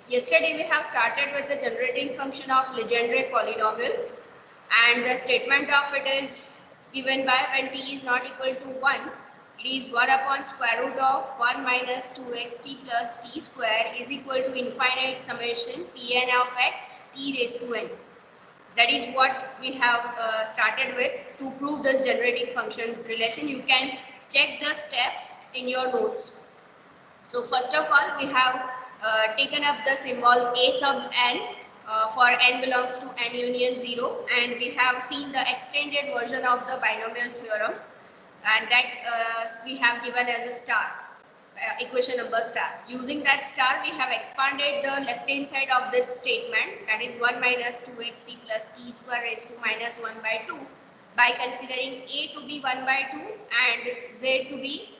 Yesterday we have started with the generating function of Legendre polynomial, and the statement of it is given by when t is not equal to 1, it is 1 upon square root of 1 minus 2xt plus t square is equal to infinite summation Pn of x t raised to n. That is what we have started with to prove this generating function relation. You can check the steps in your notes. So first of all, we have taken up the symbols a sub n for n belongs to n union 0, and we have seen the extended version of the binomial theorem, and that we have given as a star. Equation number star. Using that star, we have expanded the left hand side of this statement, that is 1 minus 2xt plus t square raised to minus 1 by 2, by considering a to be 1 by 2 and z to be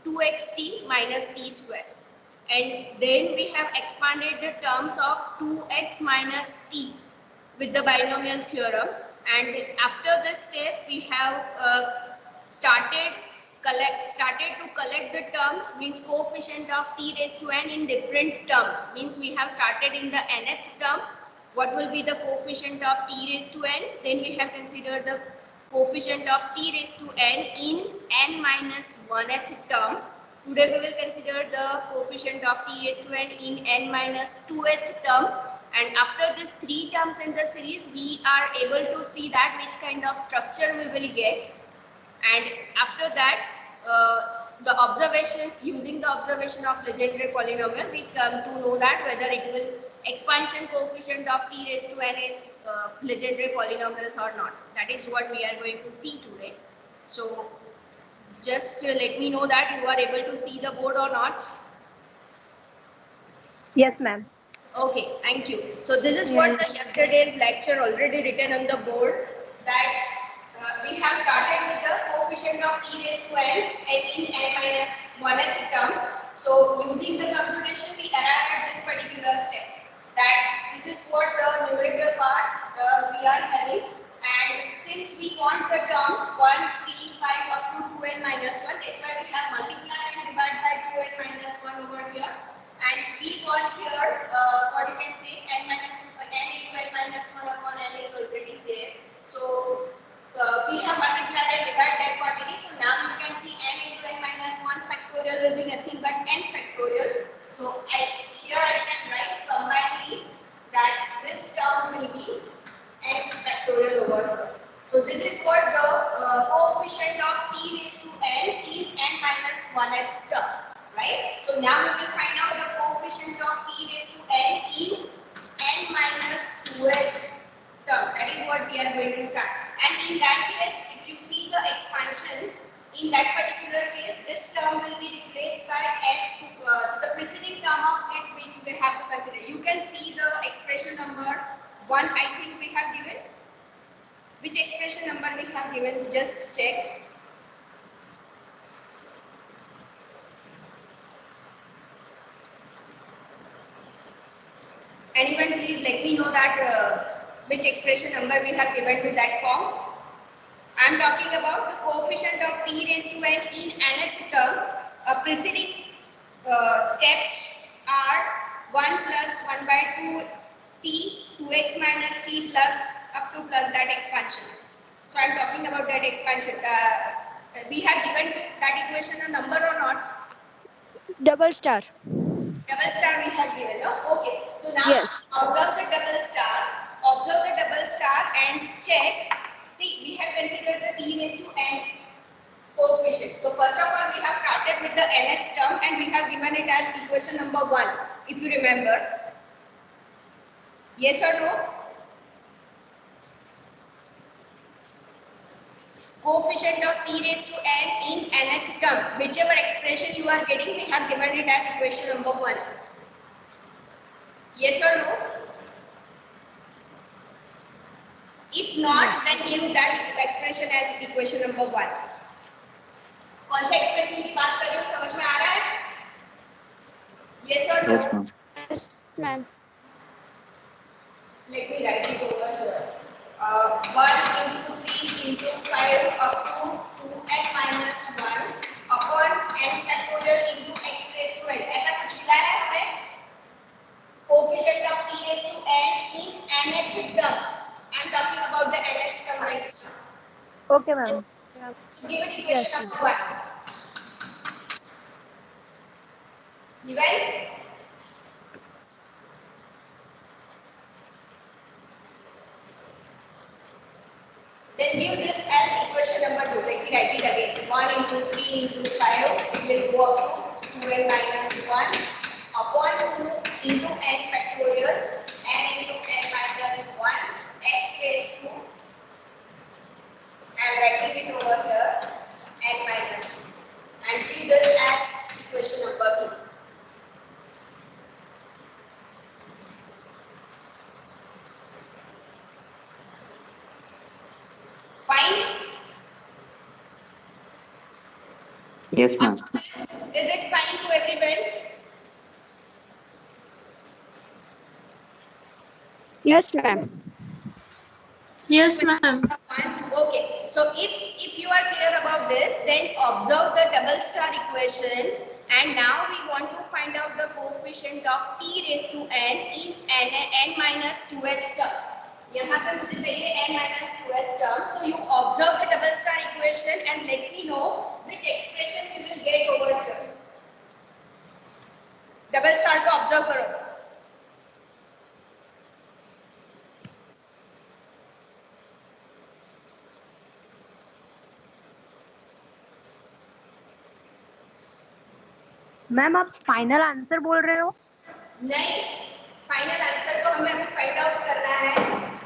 2xt minus t square. And then we have expanded the terms of 2x minus t with the binomial theorem, and after this step we have started to collect the terms, means coefficient of t raised to n in different terms, means we have started in the nth term, what will be the coefficient of t raised to n, then we have considered the coefficient of t raised to n in n minus 1th term. Today we will consider the coefficient of t raised to n in n minus 2th term, and after these 3 terms in the series we are able to see that which kind of structure we will get. And after that, the observation, using the observation of Legendre polynomial, we come to know that whether it will expansion coefficient of t raised to n is Legendre polynomials or not. That is what we are going to see today. So just let me know that you are able to see the board or not. Yes, ma'am. Okay, thank you. So this is what the yesterday's lecture already written on the board, that we have started with the coefficient of t raised to n in n minus 1th term. So using the computation we arrive at this particular step, that this is what the numerical part we are having, and since we want the terms 1, 3, 5 up to 2n minus 1, that's why we have multiplied and divided by 2n minus 1 over here. And we want here, what you can say, n minus 2, n into n minus 1 upon n is already there. So we have multiplied and divided that quantity. So now you can see n into n minus 1 factorial will be nothing but n factorial. So here I can write combinedly that this term will be n factorial over here. So this is what the coefficient of t raised to n in n minus 1th term. Right? So now we will find out the coefficient of t raised to n in n minus 2th term. That is what we are going to start. And in that case, if you see the expansion, in that particular case, this term will be replaced by n, the preceding term of it, which we have to consider. You can see the expression number 1, I think we have given. Which expression number we have given? Just check. Anyone please let me know that which expression number we have given to that form. I am talking about the coefficient of t raised to n in nth term. Preceding steps are 1 plus 1 by 2 t, 2x minus t plus up to plus that expansion. So I am talking about that expansion. We have given that equation a number or not? Double star. Double star we have given, no? Okay. So now Yes. observe the double star and check. See, we have considered the t raised to n coefficient. So first of all, we have started with the nth term and we have given it as equation number 1, if you remember. Yes or no? Coefficient of t raised to n in nth term. Whichever expression you are getting, we have given it as equation number 1. Yes or no? If not, then give that expression as equation number 1. कौन सा expression की बात कर रहे हो, समझ में आ रहा है? Yes or no? Yes, ma'am. Let me write it over here. 1 into 3 into 5 up to 2n minus 1 upon n factorial into x raised to n. ऐसा कुछ मिला है हमें? Okay, ma'am. So give it Yes, equation ma'am. number 1. Given. Then give this as equation number 2. Let me write it again. 1 into 3 into 5 will go up to 2n minus 1 upon 2 into n factorial n into n minus 1 x raised to, I am writing it over here, n minus 2. And give this as equation number 2. Fine? Yes, ma'am. After this, is it fine to everyone? Yes, ma'am. Yes, ma'am. Okay, so if you are clear about this, then observe the double star equation, and now we want to find out the coefficient of t raised to n in n minus 2th term. यहाँ पे मुझे चाहिए n minus 2th term. So you observe the double star equation and let me know which expression we will get over here. Double star को observe करो. Ma'am आप final answer बोल रहे हो? नहीं, फाइनल आंसर तो हमें अभी फाइंड आउट करना है.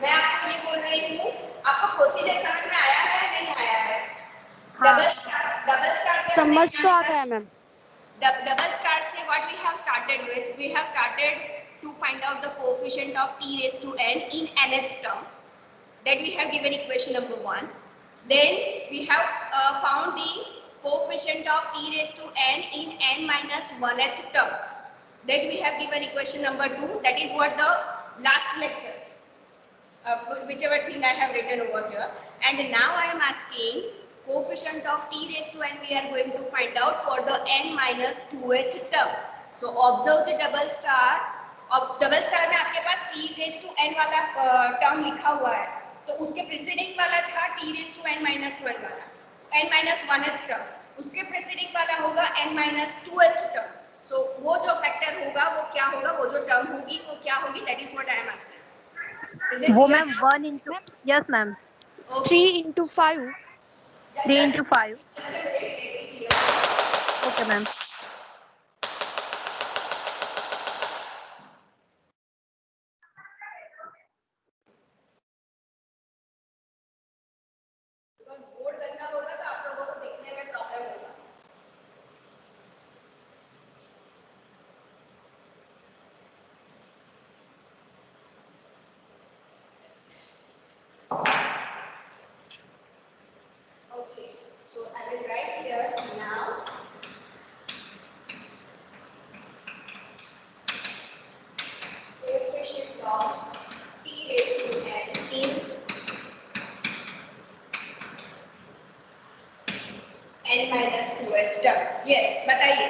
मैं आपको ये बोल रही हूँ, आपको प्रोसीजर समझ में आया है या नहीं आया है? डबल स्टार से समझ तो आ गया मैम. double star से what we have started with, we have started to find out the coefficient of t raised to n in nth term. That we have given equation number 1. Then we have found the coefficient of t raised to n in n minus 1th term. That we have given equation number 2. That is what the last lecture, whichever thing I have written over here. And now I am asking coefficient of t raised to n we are going to find out for the n minus 2th term. So observe the double star. अब double star में आपके पास t raised to n वाला term लिखा हुआ है, तो उसके preceding वाला था t raised to n minus 1 वाला, n minus 1th टर्म, उसके प्रीसीडिंग वाला होगा n minus 2th टर्म. सो वो जो फैक्टर होगा वो क्या होगा, वो जो टर्म होगी वो क्या होगी, that is what I am asking. वो ma'am 1 into, yes ma'am, 3 into 5. 3 into 5. Okay ma'am. Board गंदा होगा तो आप लोगों को देखने में प्रॉब्लम होगा. Okay, so I will write here now. Coefficient of t raised to n in n minus 2th term. Yes, बताइए.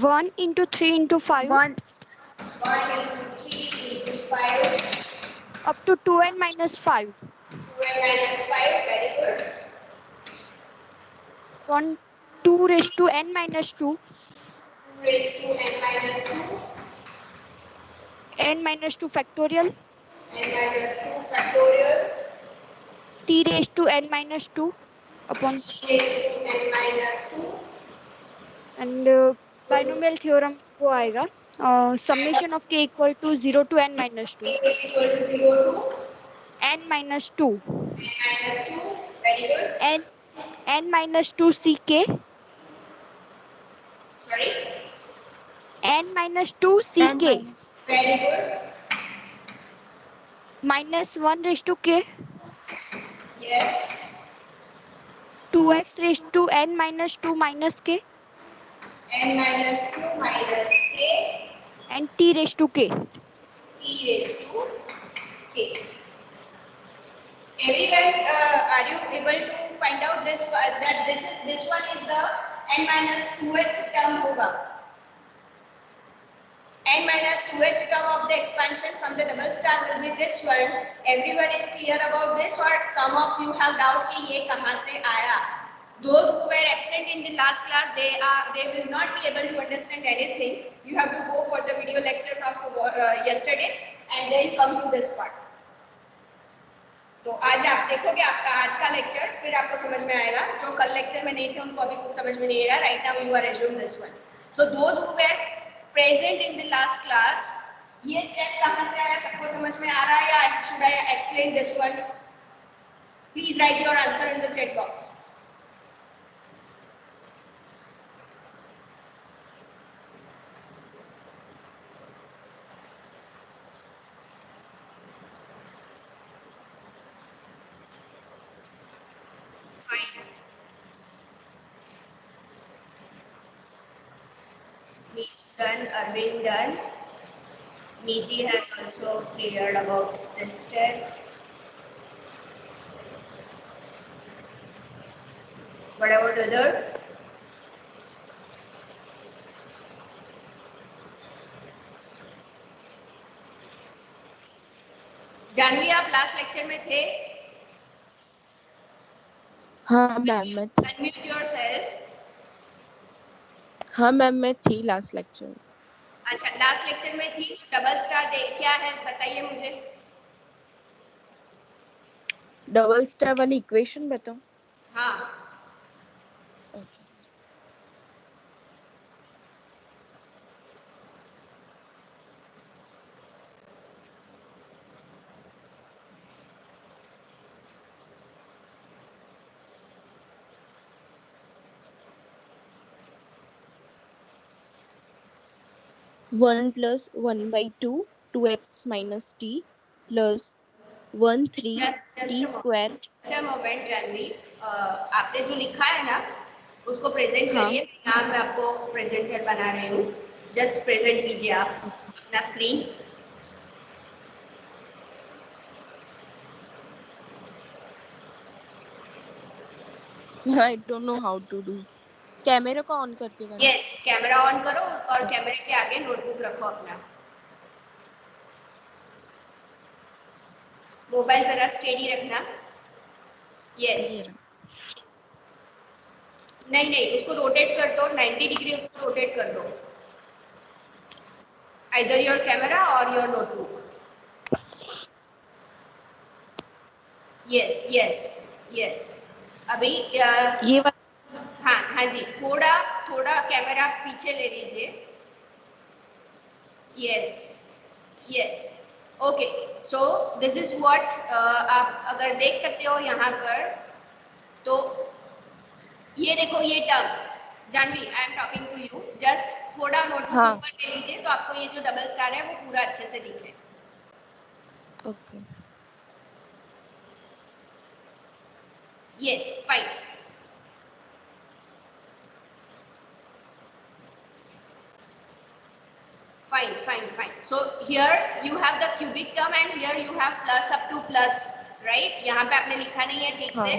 1 into 3 into 5 1. 1 into 3 into 5 up to 2n minus 5. 2n minus 5. Very good. 1 2 raised to n minus 2. 2 raised to n minus 2. N minus 2 factorial. N minus 2 factorial. T raised to n minus 2 upon, Raised to n minus 2. and binomial theorem वो आएगा. Summation of k equal to 0 to n minus 2. K is equal to 0 to N minus 2. n minus 2. Very good. N minus 2 ck. Sorry. N minus 2 N ck. minus. Very good. Minus 1 raised to k. Yes. 2x raised to n minus 2 minus k. N minus 2 minus k. And t raised to k. T raised to k. Everyone, are you able to find out this that this one is the n minus 2th term होगा. n minus 2th term of the expansion from the double star will be this one. Everyone is clear about this, or some of you have doubt कि ये कहाँ से आया? Those who were absent in the last class, they will not be able to understand anything. You have to go for the video lectures of yesterday and then come to this part. तो आज आप देखोगे आपका आज का lecture, फिर आपको समझ में आएगा. जो कल लेक्चर में नहीं थे उनको अभी कुछ समझ में नहीं आ रहा. Right now you are assume this one. So those who were present in the last class, ये स्टेप कहाँ से आया सबको समझ में आ रहा है या should I explain this one? Please right your answer in the chat box. Neeti done, Arvind done. Neeti has also cleared about this step. What about other? Janvi आप लास्ट लेक्चर में थे? हाँ मैम मैं थी. Unmute yourself. हाँ ma'am मैं थी last lecture. अच्छा लास्ट लेक्चर में थी. डबल स्टार क्या है बताइए मुझे. डबल स्टार वाली इक्वेशन बताओ. हाँ okay. One plus 1/2 2x minus t plus 1 3 t square. Just a moment Janvi. आपने जो लिखा है ना उसको प्रेजेंट हाँ. करिए. यहाँ मैं आपको प्रेजेंटर बना रही हूँ. जस्ट प्रेजेंट कीजिए आप अपना screen. I don't know how to do. Camera को ऑन करके करना. यस कैमरा ऑन करो और कैमरे के आगे नोटबुक रखो अपना. मोबाइल जरा स्टेडी रखना. यस नहीं उसको रोटेट कर दो. 90 डिग्री उसको रोटेट कर दो. either your camera or your notebook. yes अभी ये हाँ जी थोड़ा कैमरा पीछे ले लीजिए. Yes okay. So this is what आप अगर देख सकते हो यहाँ पर. तो ये देखो ये term. Janvi I am talking to you. Just थोड़ा नोटबुक ऊपर ले लीजिए तो आपको ये जो डबल स्टार है वो पूरा अच्छे से दिखे. Okay. Yes fine. Fine. So here you have the cubic term and here you have plus up to plus, right? यहाँ पे आपने लिखा नहीं है ठीक से.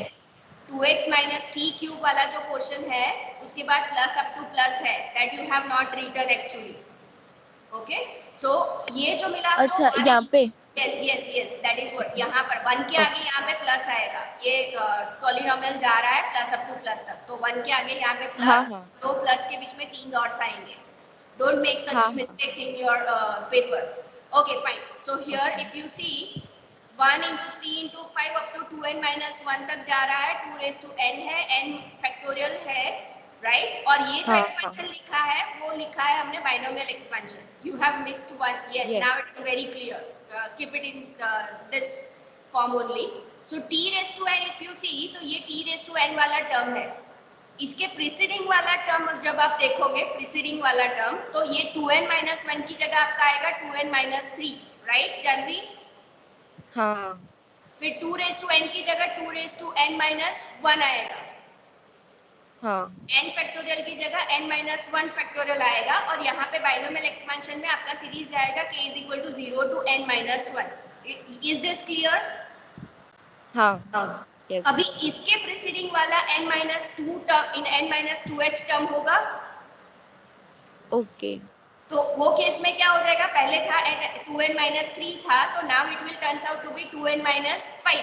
2x minus t cube वाला जो पोर्शन है उसके बाद plus up to plus है. That you have not written actually. Okay? So ये जो मिला अच्छा यहाँ पे. yes that is what. यहाँ पर 1 के आगे यहाँ पे प्लस आएगा. ये पॉलिनोमियल जा रहा है प्लस अप टू प्लस तक. तो 1 के आगे यहाँ पे प्लस. दो प्लस के बीच में 3 डॉट्स आएंगे. Don't make such mistakes in your paper. Okay, fine. So here if you see 1 into 3 into 5 up to 2n minus 1 तक जा रहा है. 2 raised to n है. n factorial है, right? और ये जो expansion लिखा है वो लिखा है हमने binomial expansion. You have missed one. Yes. Now it is very clear. Keep it in this form only. So t raised to n if you see तो ये t raised to n वाला term है. इसके preceding वाला term जब आप देखोगे preceding वाला टर्म तो ये 2n minus 1 की जगह आपका आएगा 2n minus 3, राइट जानवी? हाँ. फिर 2 raised to n की जगह 2 raised to n minus 1 आएगा. हाँ. n फैक्टोरियल की जगह n minus 1 फैक्टोरियल आएगा. और यहाँ पे बाइनोमियल एक्सपेंशन में आपका सीरीज जाएगा k is equal to 0 to n minus 1. Is this clear? हाँ. Yes. अभी इसके प्रीसीडिंग वाला n minus 2 term in n minus 2h term होगा. ओके. तो वो केस में क्या हो जाएगा, पहले था 2n minus 3 था, तो now it will turns out to be 2n minus 5.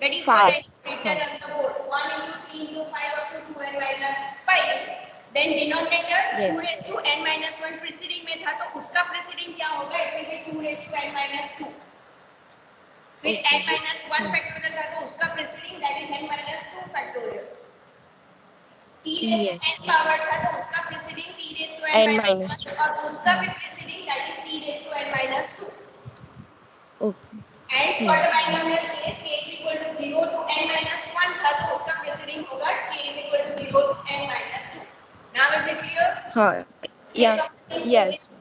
That is what I written on the board. 1 into 3 into 5 up to 2n minus 5. Then denominator Yes. 2 raised to n minus 1 preceding में था, तो उसका preceding क्या होगा, it will be 2 raised to n minus 2. फिर n minus 1 factorial था, तो उसका preceding that is n minus 2 factorial. t raised Yes. to n power था, तो उसका preceding t raised to n minus 1 और उसका भी preceding that is t raised to n minus 2. Okay. And for the binomial case k is equal to 0 to n minus 1 था, तो उसका preceding होगा k is equal to 0 to n minus 2. Now is it clear? हाँ. Yeah. Yes.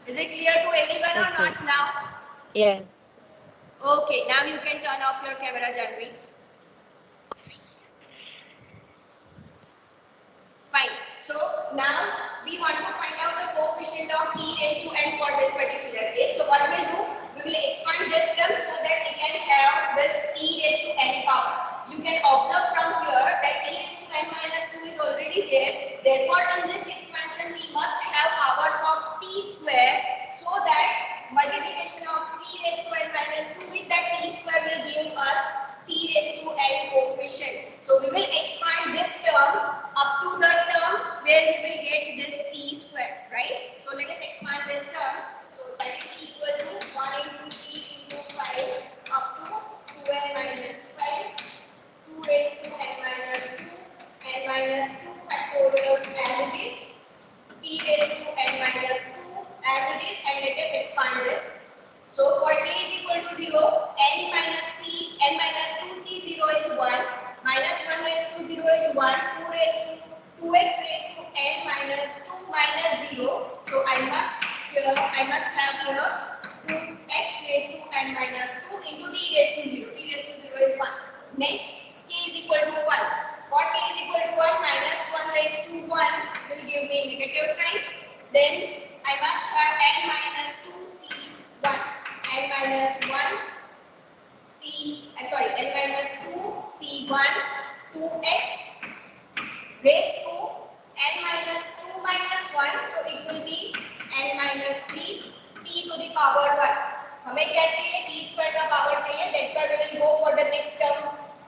Is it clear to everyone or Okay. not now? Yes. Okay, now you can turn off your camera, Janvi. Fine. So now we want to find out the coefficient of t raised to n for this particular case. So what we'll do, we will expand this term so that we can have this t raised to n power. You can observe from here that t raised to n minus 2 is already there. Therefore, in this expansion, we must have powers of t square, so that multiplication of t raised to n minus 2 with that t square will give us t raised to n coefficient. So we will expand this term up to the term where we will get this t square, right? So let us expand this term. So that is equal to 1 into t into 5 up to 2n minus 5, 2 raised to n minus 2, n minus 2 factorial as it is, t raised to n minus 2 as it is, and let us expand this. So for t is equal to 0, n minus 2c 0 is 1, minus 1 raised to 0 is 1, 2 raised to 2x raised to n minus 2 minus 0. So I must have here 2x raised to n minus 2 into t raised to 0. T raised to 0 is 1. Next, t is equal to 1. For t is equal to 1, minus 1 raised to 1 will give me negative sign. Then I must have n minus 2c1, n minus 1 n minus 2 c1 2x raised to n minus 2 minus 1, so it will be n minus 3 t to the power 1. हमें क्या चाहिए, t square का power चाहिए, that's why we will go for the next term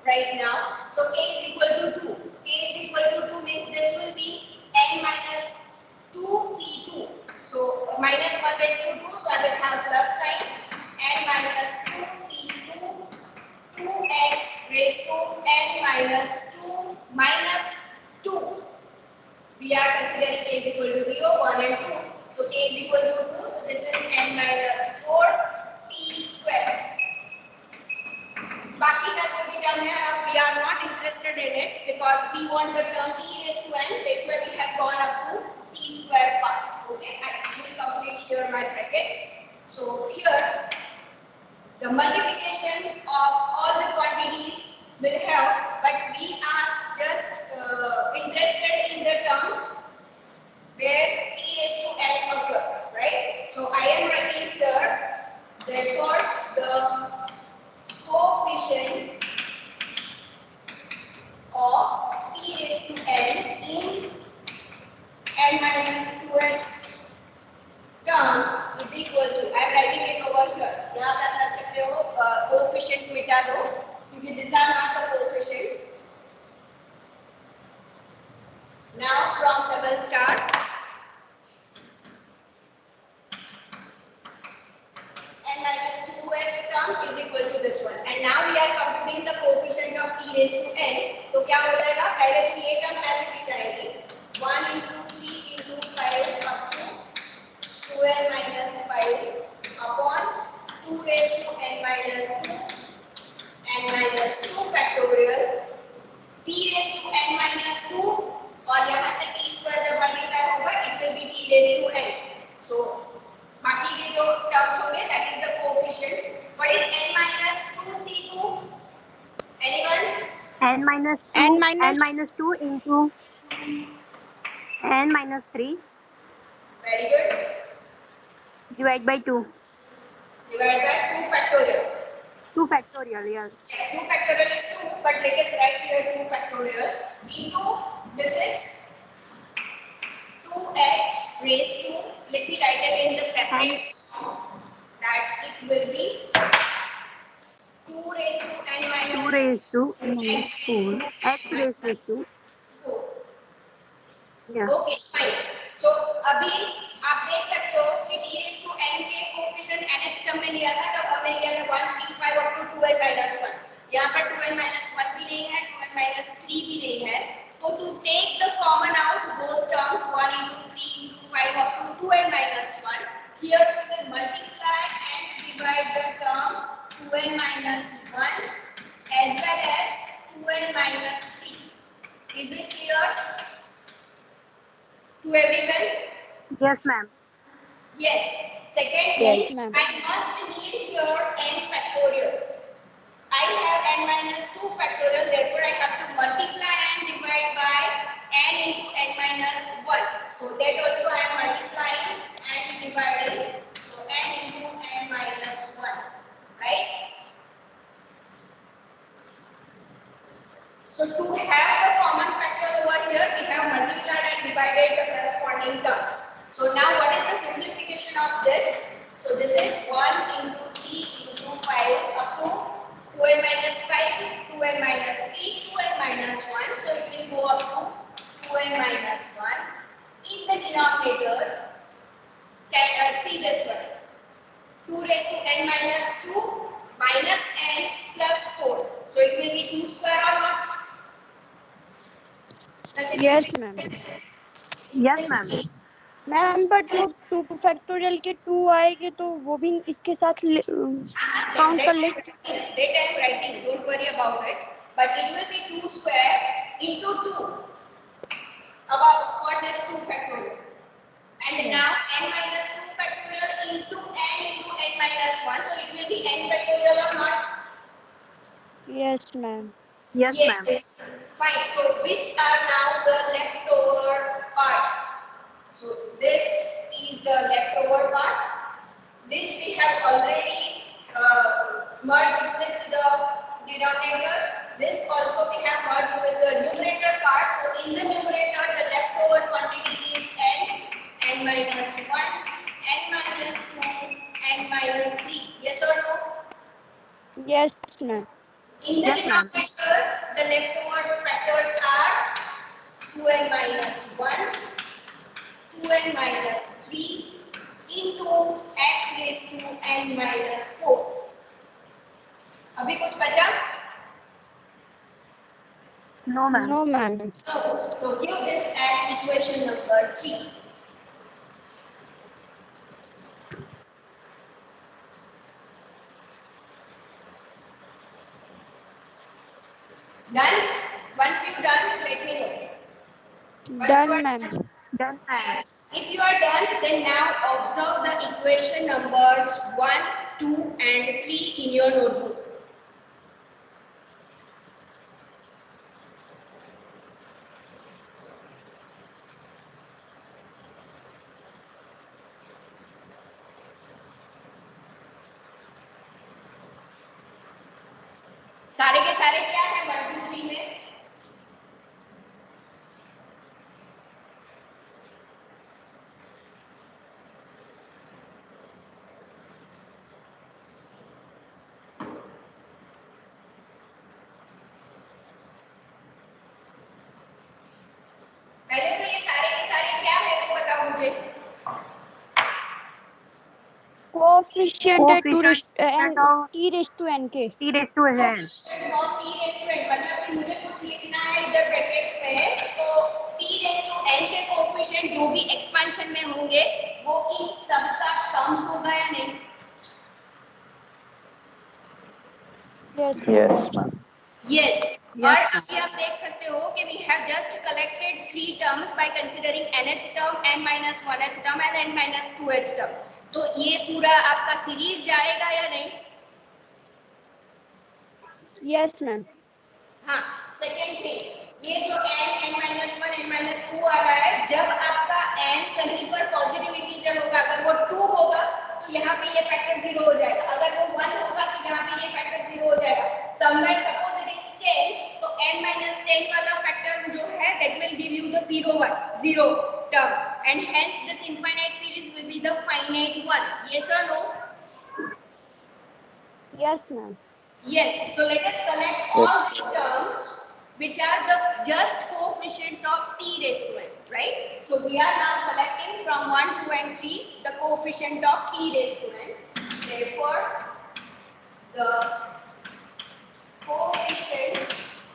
right now. So k is equal to 2. K is equal to 2 means this will be n minus 2 c2. So minus 1 raised to 2, so I will have plus sign, n minus 2 c2 2x raised to n minus 2 minus 2. We are considering k is equal to 0, 1 and 2. So k is equal to 2. So this is n minus 4 t square. बाकी का जो भी term है, अब we are not interested in it because we want the term t raised to n. That's why we have gone up to t square part. Okay, I will complete here my bracket. So here the multiplication of all the quantities will help, but we are just interested in the terms where t raised to n occur, right? So I am writing here, therefore the coefficient of t raised to n in n minus 2x term is equal to, I am writing it over here. यहाँ पे आप लग सकते हो coefficient मिटा दो क्योंकि these are not the coefficients. Now from double star, n minus 2x term is equal to this one, and now we are computing the coefficient of t raised to n. तो क्या हो जाएगा, पहले तो ये term as it is आएगी 1 into 3 into 5 up to 2n minus 5 upon 2 raised to n minus 2 n minus 2 factorial t raised to n minus 2, और यहाँ से t square जब मल्टीप्लाई होगा it will be t raised to n. So बाकी के जो terms होंगे that is the coefficient. What is n minus 2c2? Anyone? n minus 2 n minus n minus 2 into n minus 3 Very good. divide by 2. Divide by 2 factorial. 2 factorial, yes. Yes, 2 factorial is 2, but let us write here 2 factorial into this is 2x raised to, let me write it in the separate form, that it will be 2 raised to n 2 minus raised to n x minus raised 4 to x n raised minus to 4. yeah okay fine. So अभी आप देख सकते हो कि t raised to n के coefficient nth term में लिया था, तब हमने लिया था 1 3 5 अप टू 2n minus 1. यहाँ पर 2n minus 1 भी नहीं है, 2n minus 3 भी नहीं है. तो to take the common out those terms 1 into 3 into 5 up to 2n minus 1, here we will multiply and divide the term 2n minus 1 as well as 2n minus 3. Is it clear to everyone? yes ma'am Yes. Second Yes, is ma'am. I must need here n factorial. I have n minus 2 factorial, therefore I have to multiply and divide by n into n minus 1. So that also I am multiplying and dividing. So n into n minus 1. Right? So to have the common factor over here, we have multiplied and divided the corresponding terms. So now what is the simplification of this? So this is 1 into 3 into 5 up to 2n minus 5, 2n minus 3, 2n minus 1. So it will go up to 2n minus 1. In the denominator, see this one. 2 raised to n minus 2 minus n plus 4. So it will be 2 square or not? Yes, ma'am. yes ma'am ma'am but वो 2 factorial के 2 आएंगे तो वो भी इसके साथ count कर ले. That I am writing, don't worry about it. But it will be 2 square into 2 about for this 2 factorial. And now n minus 2 factorial into n minus 1. So it will be n factorial or not? Yes, ma'am. yes ma'am Fine. So which are now the leftover parts? So this is the leftover part. This we have already merged with the denominator. This also we have merged with the numerator part. So in the numerator, the leftover quantity is n minus 1, n minus 2, n minus 3. Yes or no? Yes, ma'am. In the Yes, ma'am. denominator, the leftover factors are 2n minus 1, 2n minus 3 into x raised to n minus 4. अभी कुछ बचा? no ma'am No, ma'am. No. So give this as equation number 3. Done? Once you've done, let me know. Once you Done, are ma'am. done ma'am If you are done, then now observe the equation numbers 1, 2 and 3 in your notebook. सारे के सारे क्या है 1, 2, 3 में? पहले तो ये सारे के सारे क्या है वो बताओ मुझे. Coefficient है 2 Coefficient and of t raised to n के. t raised to n Coefficients of t raised to n, मतलब कि मुझे कुछ लिखना है इधर ब्रैकेट्स में, तो t raised to n के कोएफिशिएंट जो भी एक्सपेंशन में होंगे वो इन सब का सम होगा या नहीं? Yes. Yes, ma'am. Yes. Yes, और ma'am. अभी आप देख सकते हो कि we have just collected 3 terms by considering nth term, n minus 1th term and n minus 2th term. तो ये पूरा आपका सीरीज जाएगा या नहीं? Yes, ma'am. हाँ. सेकेंड थिंग, ये जो n, n minus 1, n minus 2 आ रहा है, जब आपका n कहीं पर पॉजिटिव इंटीजर होगा, अगर वो 2 होगा तो यहाँ पे ये फैक्टर 0 हो जाएगा. अगर वो 1 होगा तो यहाँ पे ये फैक्टर 0 हो जाएगा. समवेयर सपोज इट इज 10, तो n minus 10 वाला फैक्टर जो है that will give you the 0 1 0 term. and hence this infinite series will be the finite one. Yes or no? Yes, ma'am. Yes. So let us select Yes. all these terms which are the just coefficients of t raised to n, right? So we are now collecting from 1, 2 and 3 the coefficient of t raised to n. Therefore, the coefficients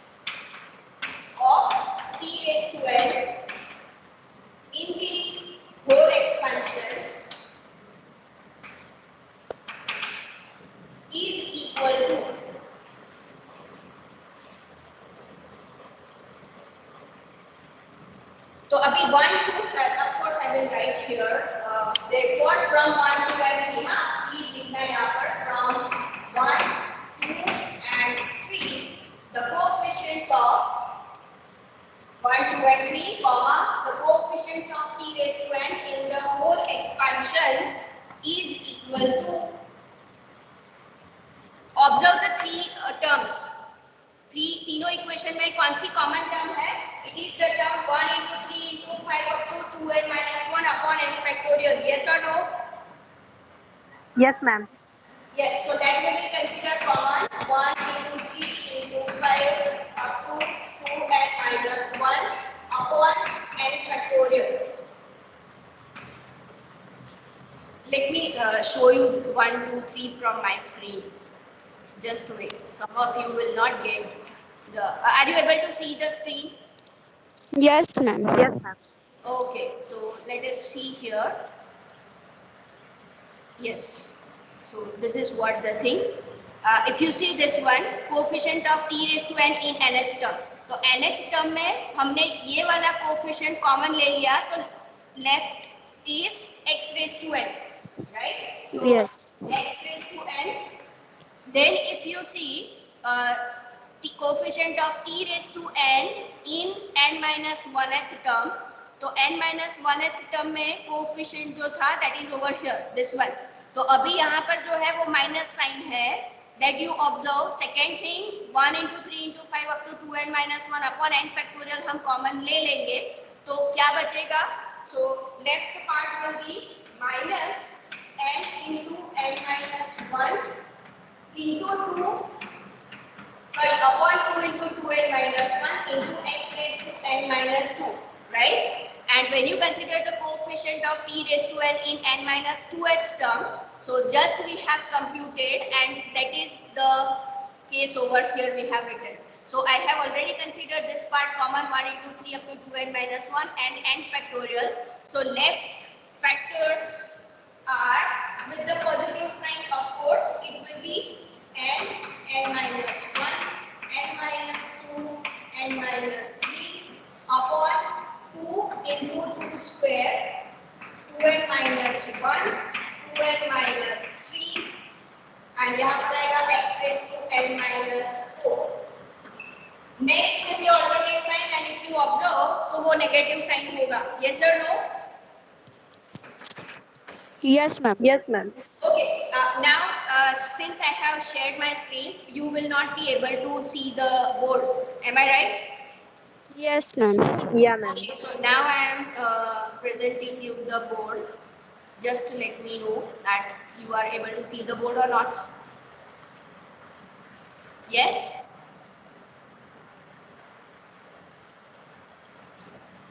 of t raised to n in the whole expansion is equal to, so abhi 1 2 of course I will write here, therefore from 1 2 and 3 please लिखना है यहाँ पर from 1 2 and 3 the coefficients of 1 2 and 3 comma the coefficients of t raised to n in the whole expansion is equal to, observe the three terms, तीनों equation में कौन सी common term है? It is the term 1 into 3 into 5 up to 2n minus 1 upon n factorial. Yes or no? Yes, ma'am. Yes. So that will be considered common. 1 into 3 into 5 up to 2n minus 1 upon n factorial. Let me show you 1 2 3 from my screen. Just wait. Some of you will not get the. Are you able to see the screen? Yes, ma'am. Yes, ma'am. Okay, so let us see here. Yes, so this is what the thing. If you see this one, coefficient of t raised to n in nth term. तो nth term में हमने ये वाला coefficient common ले लिया, तो left is x raised to n, right? So Yes. x raised to n. Then if you see the coefficient of t raised to n in n minus 1th term, तो n minus 1th term में coefficient जो था that is over here, this one. तो अभी यहाँ पर जो है वो minus sign है, that you observe. Second thing, 1 into 3 into 5 up to 2n minus 1 upon n factorial हम common ले लेंगे, तो क्या बचेगा? So left part will be minus n into n minus 1 into 2, sorry, upon 2 into 2n minus 1 into x raised to n minus 2, right? And when you consider the coefficient of t raised to n in n minus 2th term, so just we have computed, and that is the case over here we have written. So I have already considered this part common, 1 into 3 up to 2n minus 1 and n factorial. So left factors are with the positive sign, of course, it will be n, n minus 1, n minus 2, n minus 3 upon 2 into 2 square, 2n minus 1, 2n minus 3 and यहाँ पर आएगा x raised to n minus 4. Next will be alternate sign, and if you observe तो वो negative sign होगा. Yes or no? Yes, ma'am. Yes, ma'am. Okay, now since I have shared my screen, you will not be able to see the board. Am I right? Yes, ma'am. Yeah, ma'am. Okay, so now I am presenting you the board. Just to let me know that you are able to see the board or not. Yes?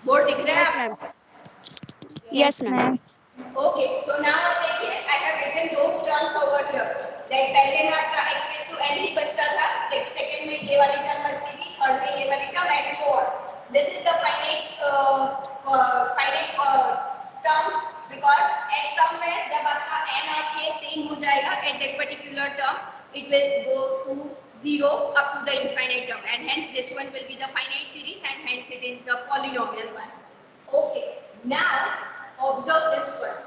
Board दिख रहा है Yes, आपको? ma'am. Yes, ma'am. Okay, so now आप देखिए, I have written those terms over here. Like पहले में आपका x raised to n ही बचता था, like second में ये वाली term बचती थी, third में ये वाली term and so on. This is the finite terms, because at somewhere जब आपका n और k same हो जाएगा at that particular term, it will go to 0 up to the infinite term, and hence this one will be the finite series, and hence it is the polynomial one. Okay, now observe this one.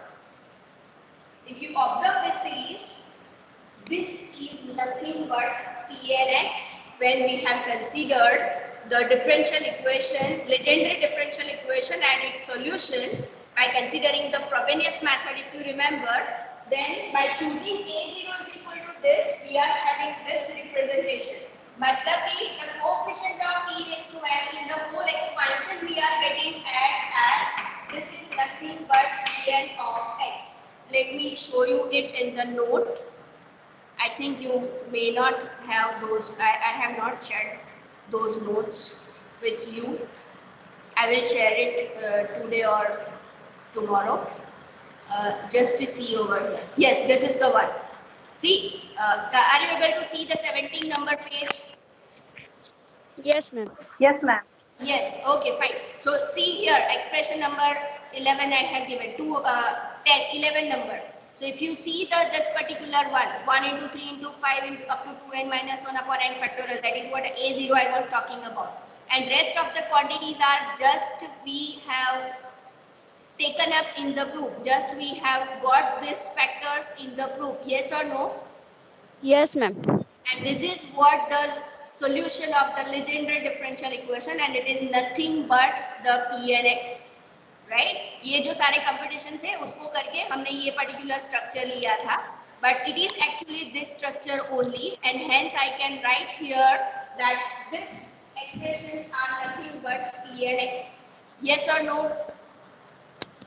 If you observe this series, this is nothing but Pnx when we have considered the differential equation, Legendre differential equation and its solution by considering the Frobenius method, if you remember. Then by choosing A0 is equal to this, we are having this representation. मतलब कि the coefficient of t raised to n in the whole expansion we are getting as this is nothing but Pn of x. Let me show you it in the note. I think you may not have those. I have not shared those notes with you. I will share it today or tomorrow. Just to see over here. Yes, this is the one. See, are you able to see the 17 number page? Yes, ma'am. Yes, ma'am. Yes, okay, fine. So see here, expression number 11 I have given, 11 number. So if you see this particular one, 1 into 3 into 5 into up to 2n minus 1 upon n factorial, that is what A0 I was talking about. And rest of the quantities are just we have taken up in the proof. Just we have got these factors in the proof. Yes or no? Yes, ma'am. And this is what the solution of the Legendre differential equation, and it is nothing but the Pnx, right? ये जो सारे competition थे उसको करके हमने ये particular structure लिया था, but it is actually this structure only, and hence I can write here that this expressions are nothing but Pnx. Yes or no?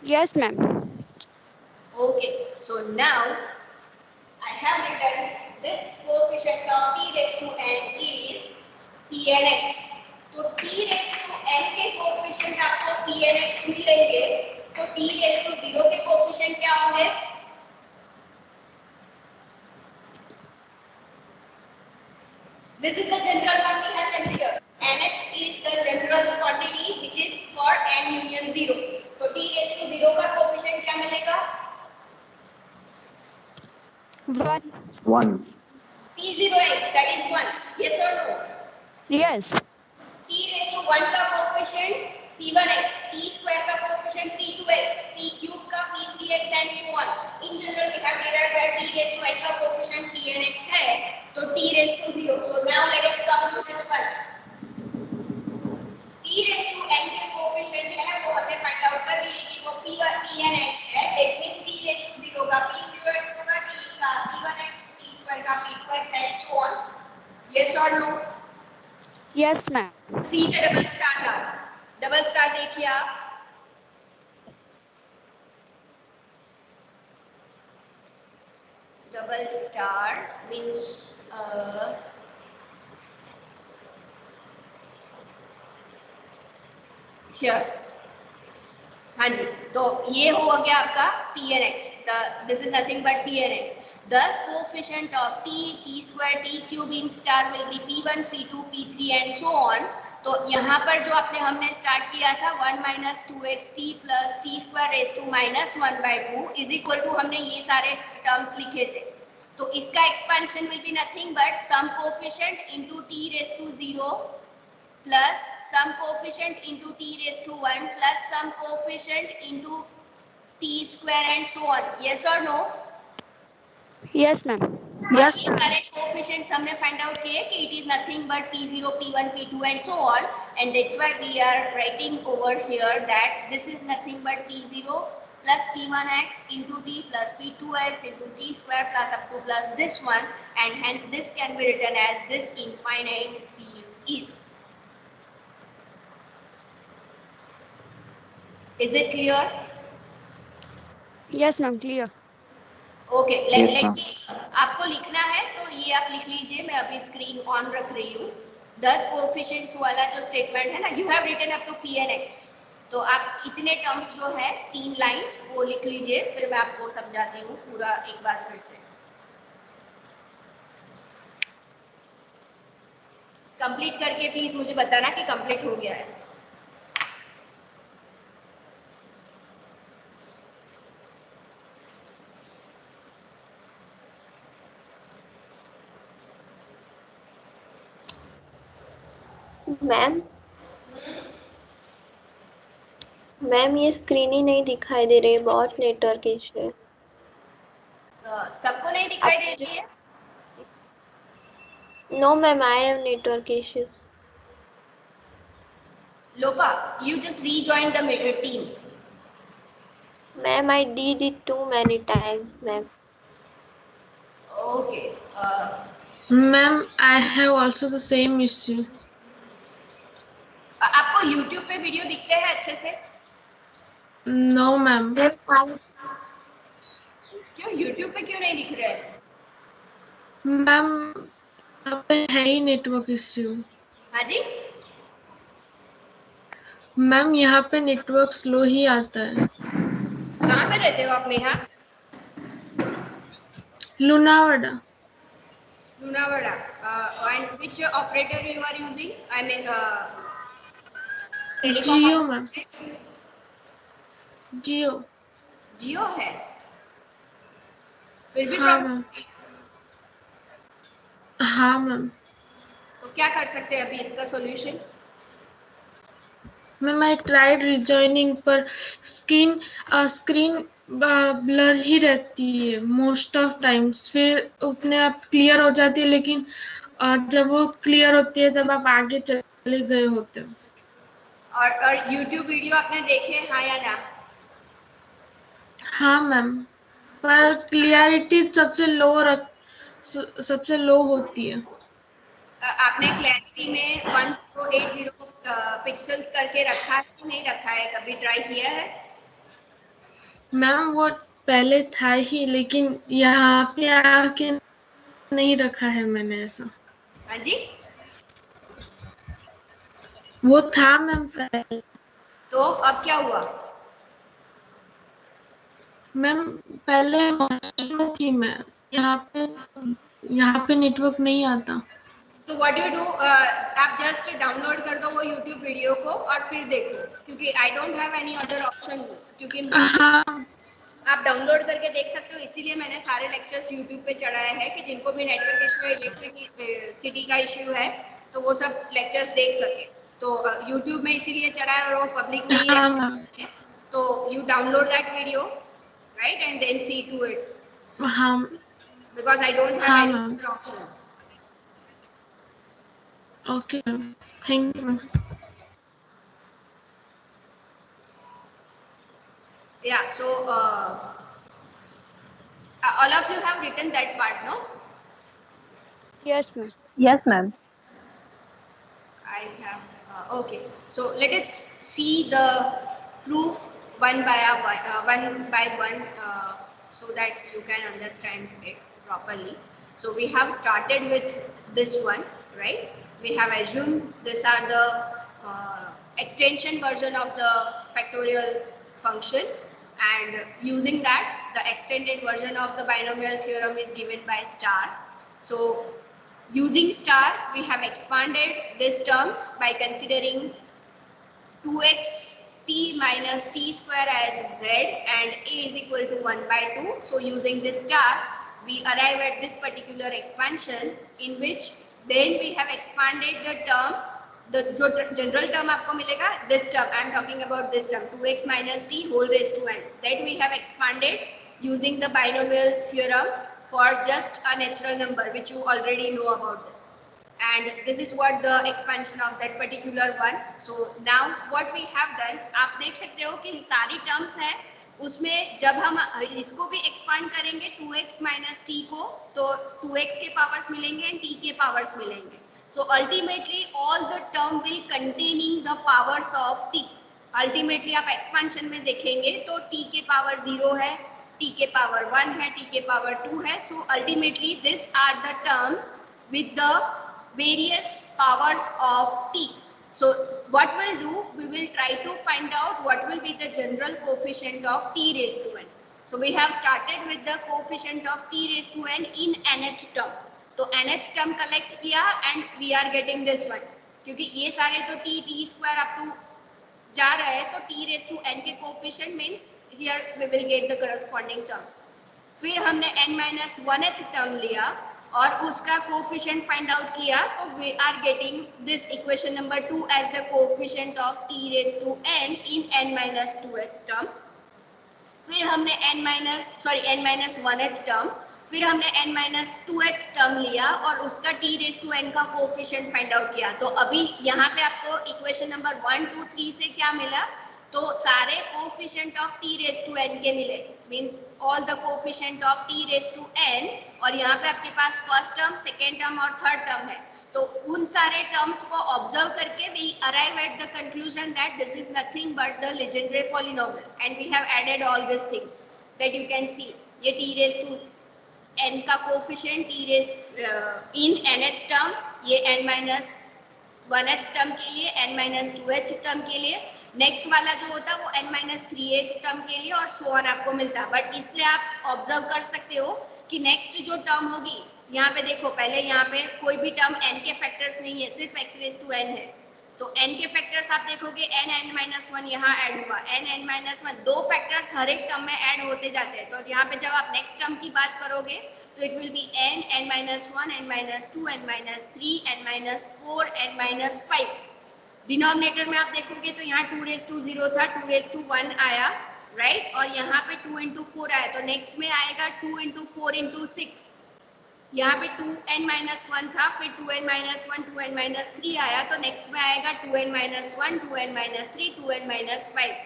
Yes, ma'am. Okay, so now I have written this coefficient of t raised to n is Pnx. तो t raised to n के coefficient आपको Pnx मिलेंगे, तो t raised to 0 के coefficient क्या होंगे? This is the general one we have considered. Nth is the general quantity which is for n union 0. तो t raised to 0 का coefficient क्या मिलेगा? 1. 1. P0x, that is 1. Yes or no? Yes. t raised to 1 का coefficient P1x, t square का coefficient P2x, t cube का P3x and so on. In general we have derived that t raised to n का coefficient Pnx है, तो t raised to 0. So now let us come to this one. t raised to n के coefficient है वो हमने find out कर लिए कि वो Pnx है. That means t raised to 0 का P0x होगा, t का P1x, t square का P2x and so on. Yes or no? Yes, ma'am. See the double star now. Double star देखिए आप. Double star means here. हाँ जी, तो ये हो गया आपका Pnx. This is nothing but Pnx. Thus, coefficient of t square, t cube in star will be P1, P2, P3 and so on. तो यहाँ पर जो हमने स्टार्ट किया था 1 minus 2xt plus t square raised to minus 1 by 2 is equal to हमने ये सारे टर्म्स लिखे थे. तो इसका expansion will be nothing but some coefficient into t raised to 0 plus some coefficient into t raised to 1 plus some coefficient into t square and so on. Yes or no? Yes, ma'am. और ये सारे coefficients हमने find out किए कि it is nothing but P0, P1, P2 and so on, and that's why we are writing over here that this is nothing but P0 plus P1x into t plus P2x into t square plus up to plus this one, and hence this can be written as this infinite series. Is it clear? Yes, ma'am. Clear. Okay, Yes, let ma'am. me. आपको लिखना है तो ये आप लिख लीजिए. मैं अभी स्क्रीन ऑन रख रही हूँ. 10 कोएफिशिएंट्स वाला जो स्टेटमेंट है ना, you have written up to Pnx. तो आप इतने टर्म्स जो है 3 लाइंस वो लिख लीजिए, फिर मैं आपको समझाती हूँ पूरा एक बार फिर से. कंप्लीट करके प्लीज मुझे बताना कि कंप्लीट हो गया है. मैम ये स्क्रीन ही नहीं दिखाई दे रही है, बहुत नेटवर्क इशू है. सबको नहीं दिखाई दे रही है? No ma'am, I have network issues. Lopa, you just rejoin the team. Ma'am, I did it too many times, ma'am. Okay. Ma'am, I have also the same issue. आपको YouTube पे video दिखते हैं अच्छे से? No, ma'am. क्यों YouTube पे क्यों नहीं दिख रहा है? मैम यहाँ पे है ही नेटवर्क इश्यू। हाँ जी, मैम यहाँ पे नेटवर्क स्लो ही आता है। कहाँ पे रहते हो आप Neha? Lunawada. Lunawada. And which operator you are using? I mean, telecom Jio ma'am, operators? जियो। जियो है, फिर भी हाँ प्रॉब्लम। मैम, हाँ मैम। तो क्या कर सकते हैं अभी इसका solution? Ma'am I tried rejoining पर स्क्रीन ब्लर ही रहती है मोस्ट ऑफ टाइम्स, फिर अपने आप क्लियर हो जाती है, लेकिन जब वो क्लियर होती है तब आप आगे चले गए होते हो। और YouTube वीडियो आपने देखे, हाँ या ना? हाँ मैम, पर क्लियरिटी सबसे लो होती है। आपने क्लैरिटी में 1080 पिक्सल्स करके रखा है कि नहीं रखा है? कभी ट्राई किया है? मैम वो पहले था ही, लेकिन यहाँ पे आके नहीं रखा है मैंने ऐसा। हाँ जी, वो था मैम पहले। तो अब क्या हुआ? मैम पहले हॉस्टल में थी मैं, यहाँ पे नेटवर्क नहीं आता। तो व्हाट यू डू, आप जस्ट डाउनलोड कर दो वो YouTube वीडियो को और फिर देखो, क्योंकि आई don't have any other option, क्योंकि हाँ आप डाउनलोड करके देख सकते हो। इसीलिए मैंने सारे लेक्चर्स YouTube पे चढ़ाए हैं कि जिनको भी नेटवर्क इशू है, इलेक्ट्रिसिटी का इशू है, तो वो सब लेक्चर्स देख सके। तो YouTube में इसीलिए चढ़ा है, और वो पब्लिक नहीं हाँ मैम, है, तो you download that video, right, and then see to it, हाँ बिकॉज आई डोंट हैव हाँ any ma'am. Other option. Okay ma'am, thank you ma'am. Yeah, so all of you have written that part, no? Yes, ma'am. Yes, ma'am. I have. Okay, so let us see the proof one by one, so that you can understand it properly. So we have started with this one, right? We have assumed these are the extension version of the factorial function, and using that, the extended version of the binomial theorem is given by star. So using star, we have expanded these terms by considering 2x t minus t square as z and a is equal to 1 by 2. So using this star, we arrive at this particular expansion, in which then we have expanded the term, the general term आपको मिलेगा, this term, I am talking about this term, 2x minus t whole raised to n, that we have expanded using the binomial theorem for just a natural number, which you already know about this. And this is what the expansion of that particular one. So now what we have done, आप देख सकते हो कि सारी terms है, उसमें जब हम इसको भी expand करेंगे 2x minus t को, तो 2x के powers मिलेंगे and t के powers मिलेंगे. So ultimately all the term will containing the powers of t. Ultimately आप expansion में देखेंगे तो t के power 0 है, t के power 1 है, t के power 2 है. So ultimately these are the terms with the various powers of t. So what we'll do, we will try to find out what will be the general coefficient of t raised to n. So we have started with the coefficient of t raised to n in nth term. तो nth term collect किया and we are getting this one, क्योंकि ये सारे तो t square up to जा रहा है, तो t raised to n के coefficient means here we will get the corresponding terms. फिर हमने n minus 1th term लिया और उसका कोफिशिएंट फाइंड आउट किया, तो we are getting this equation number 2 as the coefficient of t raise to n in n minus 2th term. फिर हमने n minus 1th term, फिर हमने n minus 2th टर्म लिया और उसका t रेज़ टू n का coefficient find out किया. तो अभी यहाँ पे आपको इक्वेशन नंबर 1, 2, 3 से क्या मिला, तो सारे coefficient of t raise to n के मिले, means all the coefficient of t raise to n, और यहाँ पे आपके पास फर्स्ट टर्म, सेकेंड टर्म और थर्ड टर्म है। तो उन सारे टर्म्स को ऑब्जर्व करके we arrive at the conclusion that this is nothing but the Legendre polynomial and we have added all this things that you can see. ये t raise to n का coefficient t raise इन nth term, ये n minus 1th term के लिए, n minus 2th term के लिए, next वाला जो होता है वो n माइनस 3th टर्म के लिए और सो ऑन आपको मिलता है। बट इससे आप ऑब्जर्व कर सकते हो कि नेक्स्ट जो टर्म होगी, यहाँ पे देखो पहले यहाँ पे कोई भी टर्म n के फैक्टर्स नहीं है, सिर्फ x रेज टू n है। तो n के फैक्टर्स आप देखोगे n माइनस 1 यहाँ ऐड हुआ, n माइनस 1, दो फैक्टर्स हर एक टर्म में ऐड होते जाते हैं। तो यहाँ पे जब आप नेक्स्ट टर्म की बात करोगे तो it will be n minus 1, n minus 2, n minus 3, n minus 4, n minus 5। Denominator में आप देखोगे तो यहाँ 2 रेज टू 0 था, 2 रेज टू 1 आया, राइट, और यहाँ पे 2 इंटू 4 आया, तो नेक्स्ट में आएगा 2 इंटू 4 इंटू 6। यहाँ पे 2n माइनस 1 था, फिर 2n माइनस 1, 2n माइनस 3 आया, तो नेक्स्ट में आएगा 2n minus 1, 2n minus 3, 2n minus 5,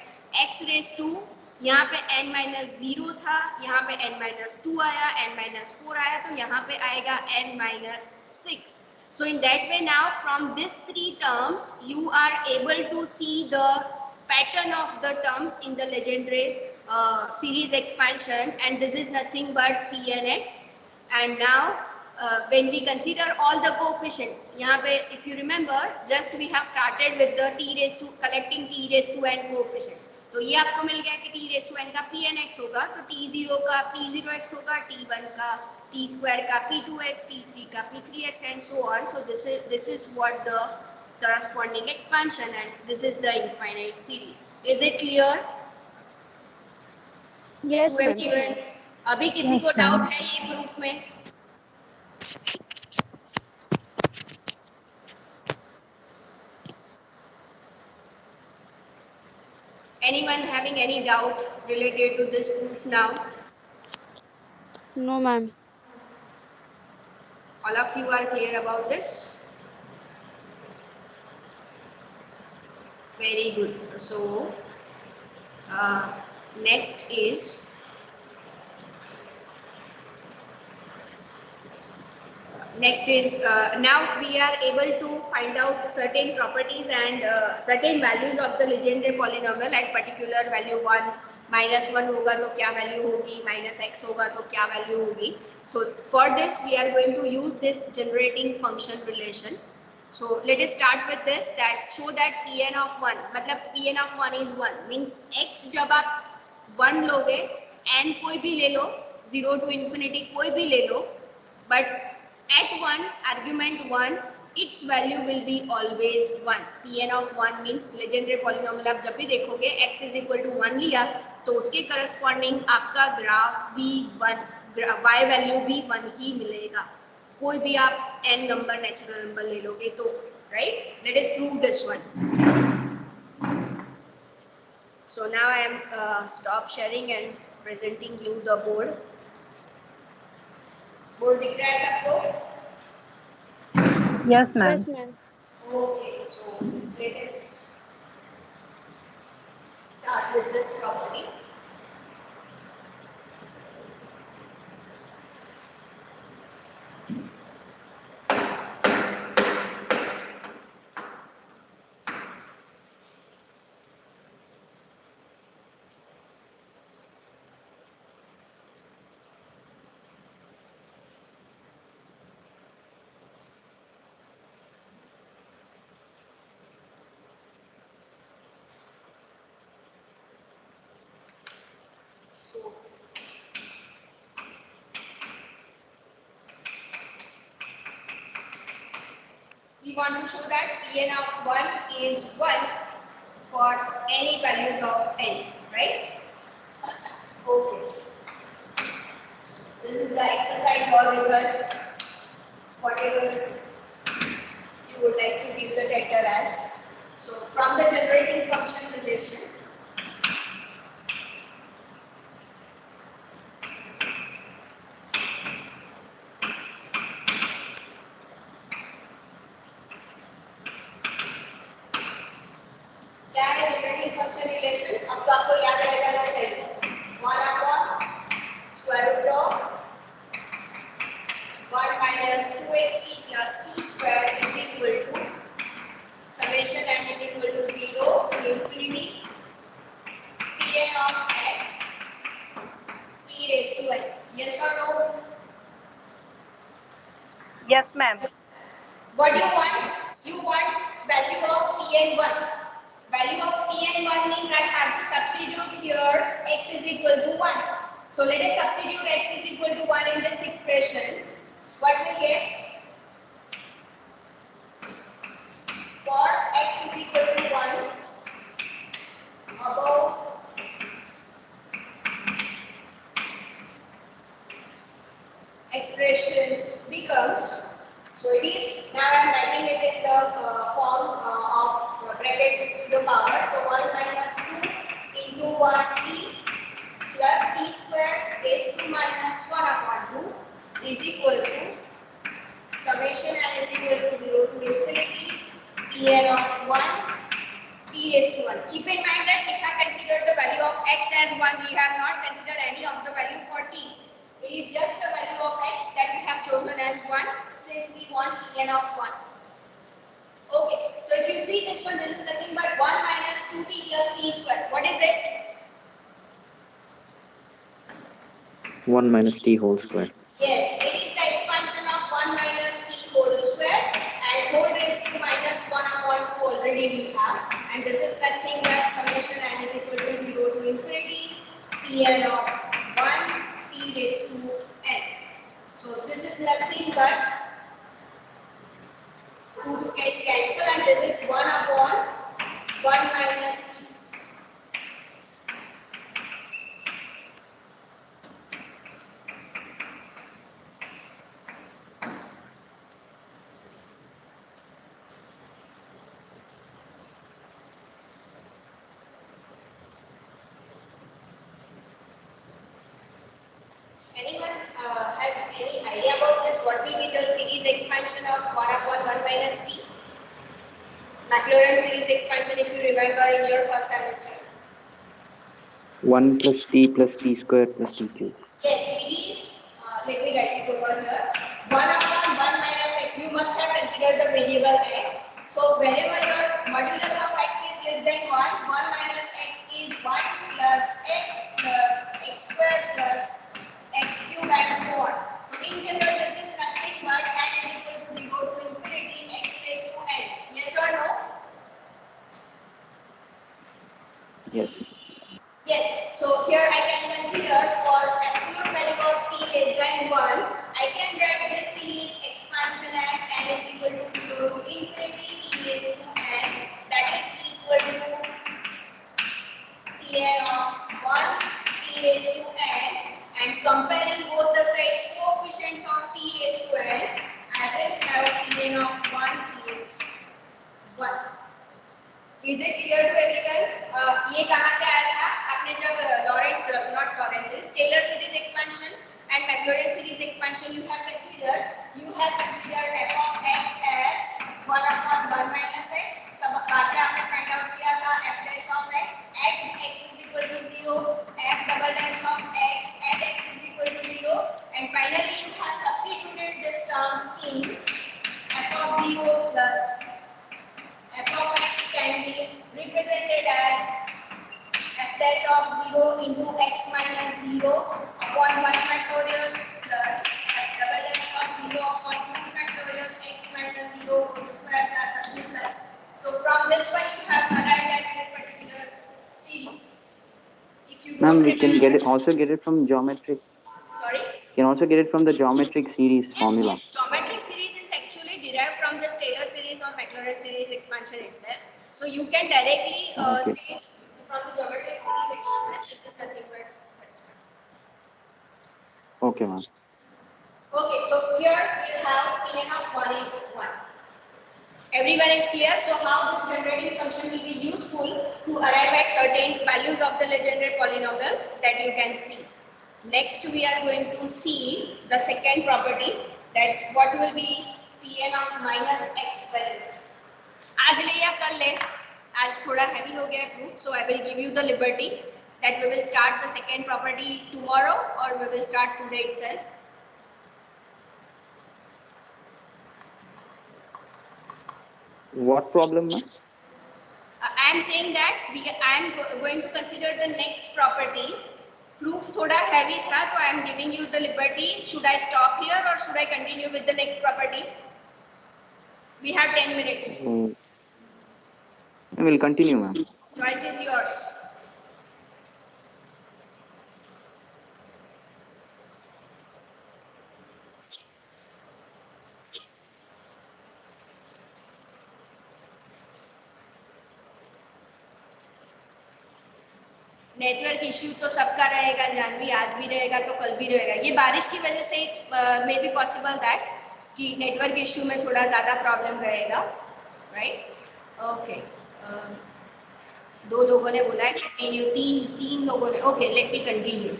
x raise to, यहाँ पे n माइनस 0 था, यहाँ पे n माइनस 2 आया, n माइनस 4 आया, तो यहाँ पे आएगा n minus 6। So in that way now from these three terms you are able to see the pattern of the terms in the legendary series expansion, and this is nothing but p and x. And now when we consider all the coefficients, यहाँ पे if you remember just we have started with the t raised to collecting t raised to n coefficient. तो ये आपको मिल गया कि t raised to n का p n x होगा, तो t0 का p0x होगा, t1 का t square का p2x, t3 का p3x and so on. So this is what the corresponding expansion, and this is the infinite series. Is it clear Yes, to ma'am. everyone? अभी किसी को doubt है ये proof में? Anyone having any doubt related to this proof now? No, ma'am. All of you are clear about this? Very good. So next is now we are able to find out certain properties and certain values of the legendary polynomial at particular value 1, minus 1 होगा तो क्या value होगी, minus x होगा तो क्या value होगी. So for this we are going to use this generating function relation. So let us start with this, that show that Pn of 1, मतलब Pn of 1 is 1, means x जब आप 1 लोगे, n कोई भी ले लो, 0 to infinity कोई भी ले लो, but at 1 argument 1 its value will be always 1. Pn of 1 means legendary polynomial आप जब भी देखोगे x is equal to 1 लिया तो उसके corresponding आपका ग्राफ भी 1, y वैल्यू भी 1 ही मिलेगा, कोई भी आप n नंबर नेचुरल नंबर ले लोगे तो, right. Let us prove this one. So now I am stop sharing and presenting you the board. Board दिख रहा है सबको? Yes, ma'am. Yes, ma'am. Okay, so let us start with this property. We want to show that Pn of 1 is 1 for any values of n, right? Okay. This is the exercise or result, whatever you would like to give the title as. So from the generating function relation, क्या है generating function substitution relation अब तो आपको याद रह जाना चाहिए 1 upon square root of 1 minus 2xt plus t square is equal to summation n is equal to 0 to infinity Pn of x e raised to n. Yes or no? Yes, ma'am. What do you want? You want value of Pn1. Value of Pn1 means I have to substitute here x is equal to 1. So let us substitute x is equal to 1 in this expression. What we get? For x is equal to 1, above expression becomes, so it is, now I am writing it in the form of bracket to the power, so 1 minus 2 into 1t plus t square raised to minus 1 upon 2 is equal to summation n is equal to 0 to infinity Pn of 1 t raised to 1. Keep in mind that if I consider the value of x as 1, we have not considered any of the value for t. It is just the value of x that we have chosen as 1 since we want Pn of 1. Okay, so if you see this one, this is nothing but 1 minus 2t plus t square. What is it? 1 minus t whole square. Yes, it is the expansion of 1 minus t whole square and whole raised to minus 1 upon 2 already we have. And this is nothing but summation n is equal to 0 to infinity Pn of 1 t raised to n. So this is nothing but 2 gets cancelled and this is 1 upon 1 minus t. Anyone has any idea about this? What will be the series expansion of 1 upon 1 minus t? Maclaurin series expansion, if you remember in your first semester. 1 plus t square plus t cube. Yes, it is. Let me write it over here. 1 upon 1 minus x. You must have considered the variable x. So whenever your modulus of x is less than 1, 1 minus x is 1 plus x square plus x cube and so on. So in general, this is nothing but n is equal to 0 to infinity x raised to n. Yes or no? Yes. Yes, so here I can consider for absolute value of t less than 1, I can write this series expansion as n is equal to 0 to infinity t raised to n, that is equal to Pn of 1 t raised to n, and comparing both the sides coefficients of t raised to n, I will have Pn of 1 t raised to 1. Is it clear to everyone? ये कहाँ से आया था? आपने जब Taylor series expansion and Maclaurin series expansion you have considered f of x as 1 upon 1 minus x. तब बाद में आपने find out किया था f dash of x at x is equal to 0, f double dash of x at x is equal to 0, and finally you have substituted these terms in f of 0 plus f of x can be represented as f dash of 0 into x minus 0 upon 1 factorial plus f double dash of 0 upon 2 factorial x minus 0 whole square plus up to plus. So from this one you have arrived at this particular series. If you don't Ma'am, we remember, can also get it from geometric. sorry? You can also get it from the geometric series formula. Yes, geometric series is actually derived from the Taylor series or Maclaurin series expansion itself. So you can directly say from the geometric series expansion, this is nothing but this one. Okay, ma'am. Okay, so here we'll have Pn of 1 is 1. Everyone is clear? So how this generating function will be useful to arrive at certain values of the Legendre polynomial that you can see. Next we are going to see the second property, that what will be Pn of minus x value. आज ले या कल ले, आज थोड़ा heavy हो गया proof, so I will give you the liberty that we will start the second property tomorrow or we will start today itself. What problem, ma'am? I am saying that I am going to consider the next property. Proof thoda heavy tha, so I am giving you the liberty. Should I stop here or should I continue with the next property? We have 10 minutes. I will continue, ma'am. Choice is yours. Network issue तो सबका रहेगा, जानवी आज भी रहेगा तो कल भी रहेगा. ये बारिश की वजह से मे बी पॉसिबल दैट कि नेटवर्क इश्यू में थोड़ा ज़्यादा प्रॉब्लम रहेगा, राइट? ओके, दो लोगों ने बोला है कंटिन्यू, तीन लोगों ने. Okay, let me continue.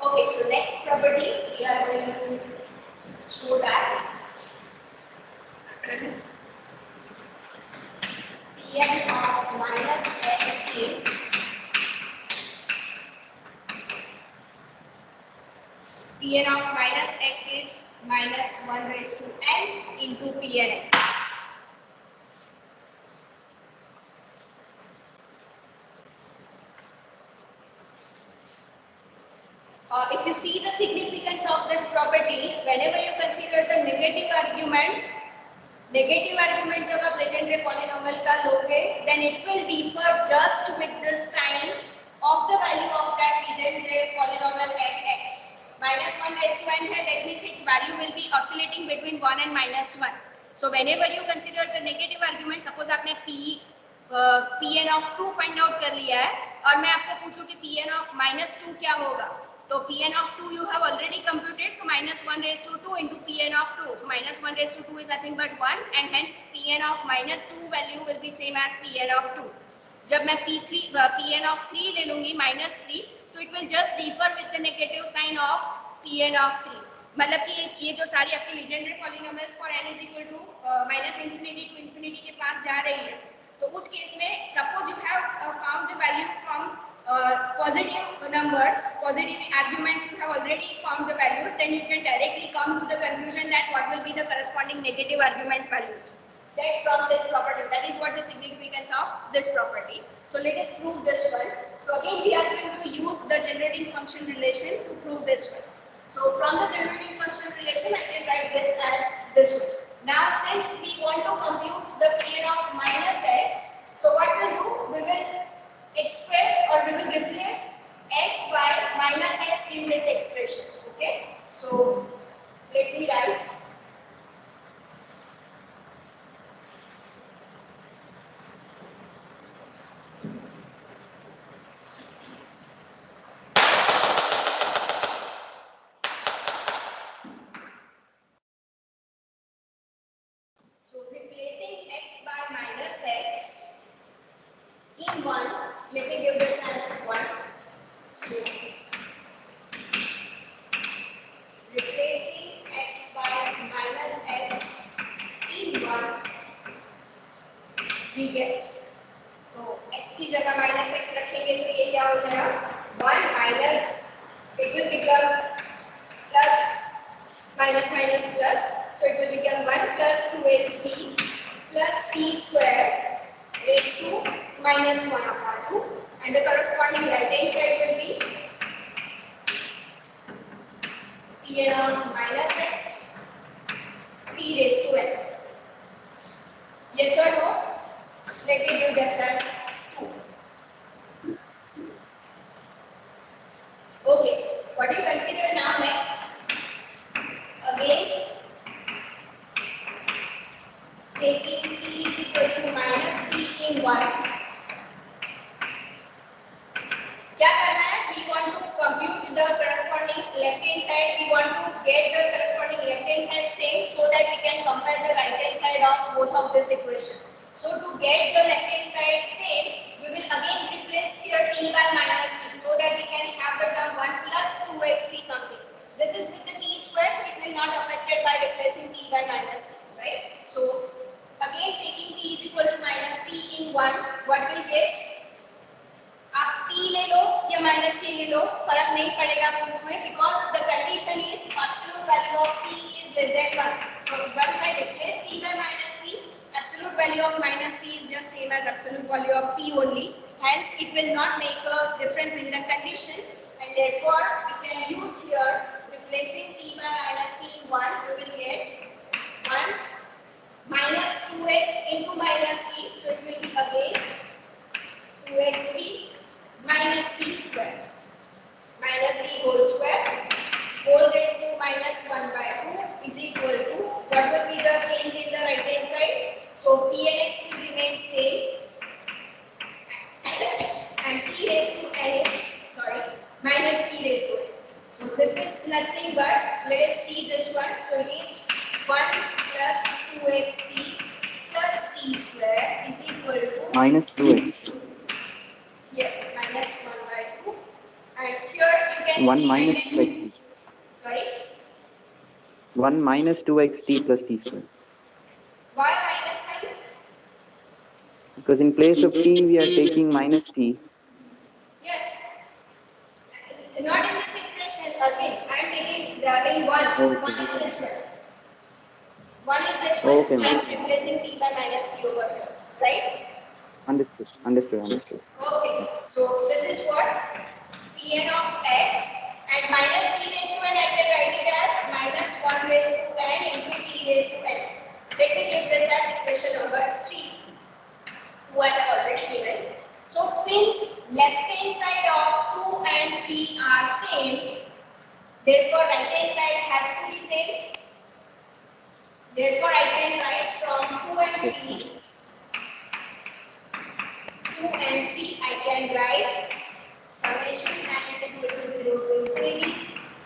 Okay, so next property we are going to show that Pn of minus x is Pn of minus x is minus 1 raised to n into Pn. If you see the significance of this property, whenever you consider the negative argument जब आप Legendre polynomial का लोगे, then it will differ just with the sign of the value of that legendary polynomial at x. Minus 1 raised to n है, that means its value will be oscillating between 1 and minus 1. So whenever you consider the negative argument, suppose आपने Pn of 2 find out कर लिया है और मैं आपको पूछूं कि Pn of minus 2 क्या होगा, तो Pn of 2 you have already computed, so minus 1 raised to 2 into Pn of 2. So minus 1 raised to 2 is nothing but 1 and hence Pn of minus 2 value will be same as Pn of 2. जब मैं Pn of 3 ले लूंगी minus 3, तो it will just differ with the negative sign of Pn of 3. मतलब कि ये जो सारी आपकी legendary polynomials for n is equal to minus infinity to infinity के पास जा रही है, तो उस केस में suppose you have found the value from positive numbers, positive arguments, you have already found the values, then you can directly come to the conclusion that what will be the corresponding negative argument values. That's from this property. That is what the significance of this property. So let us prove this one. So again we are going to use the generating function relation to prove this one. So from the generating function relation I can write this as this one. Now since we want to compute the Pn of minus x, so what we'll do, we will express or we will replace x by minus x in this expression. Okay, so let me write replacing x by minus x in 1, let me give this as 1. So, replacing x by minus x in 1, we get, तो x की जगह minus x रखेंगे तो ये क्या हो जाएगा, 1 minus, it will become plus minus minus plus, so it will become 1 plus 2ac plus c square raised to minus 1 upon 2, and the corresponding right hand side will be Pn of minus x p raised to n. Yes or no? Let me give this as 2. Okay, what do you consider now next? Again, taking p is equal to minus c in 1. क्या करना है? We want to compute the corresponding left hand side. We want to get the corresponding left hand side same so that we can compare the right hand side of both of this equation. So to get the left hand side same, we will again replace here t by minus c so that we can have the term 1 plus 2xt something. This is with the t square, so it will not affected by replacing t by minus c, right? So again what will get? आप t ले लो या minus t ले लो, फर्क नहीं पड़ेगा proof में, because the condition is absolute value of t is less than 1. So once I replace t by minus t, absolute value of minus t is just same as absolute value of t only. Hence, it will not make a difference in the condition, and therefore we can use here replacing t by minus t in 1, we will get 1 minus 2x into minus t, so it will be again 2xt minus t square minus t whole square whole raised to minus 1 by 2 is equal to, what will be the change in the right hand side? So p and x will remain same and t raised to n is, minus t raised to n. So this is nothing but, let us see this one. So it is 1 plus 2xt plus t square is equal to minus 2x. yes, minus 1 by 2. And here you can 1 see minus I can, 2xt. sorry, 1 minus 2xt plus t square. why minus sign? Because in place of t, we are taking minus t. Yes, not in this expression. Again, I am taking the in one. Okay. One is this one. One is this one. Okay, So I am ma'am. replacing t by minus t over here, right? Understood. Understood. Okay. So this is what Pn of x and minus t raised to n. I can write it as minus 1 raised to n into t raised to n. Let me give this as equation number 3. Who I have already given. So since left hand side of 2 and 3 are same, therefore right hand side has to be same. Therefore I can write from 2 and 3. 2 and 3 I can write summation n is equal to 0 to infinity.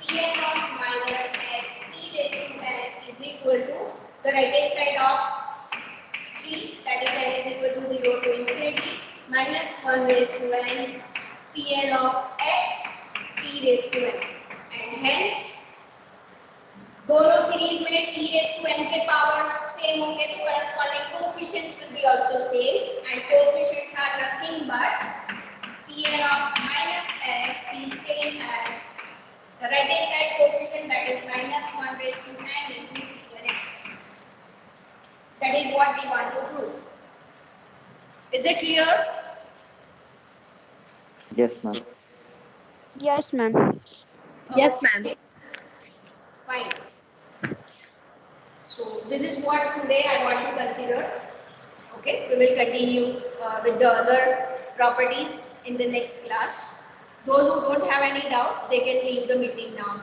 Pn of minus x t raised to n is equal to the right hand side of 3, that is n is equal to 0 to infinity minus 1 raised to n Pn of x t raised to n, and hence दोनों series में t raised to n के powers same होंगे तो corresponding coefficients will be also same, and coefficients are nothing but Pn of minus x is same as the right hand side coefficient, that is minus 1 raised to n into Pn x. That is what we want to prove. Is it clear? Yes, ma'am. Yes, ma'am. Yes, ma'am. Fine. So this is what today I want to consider. Okay, we will continue with the other properties in the next class. Those who don't have any doubt, they can leave the meeting now.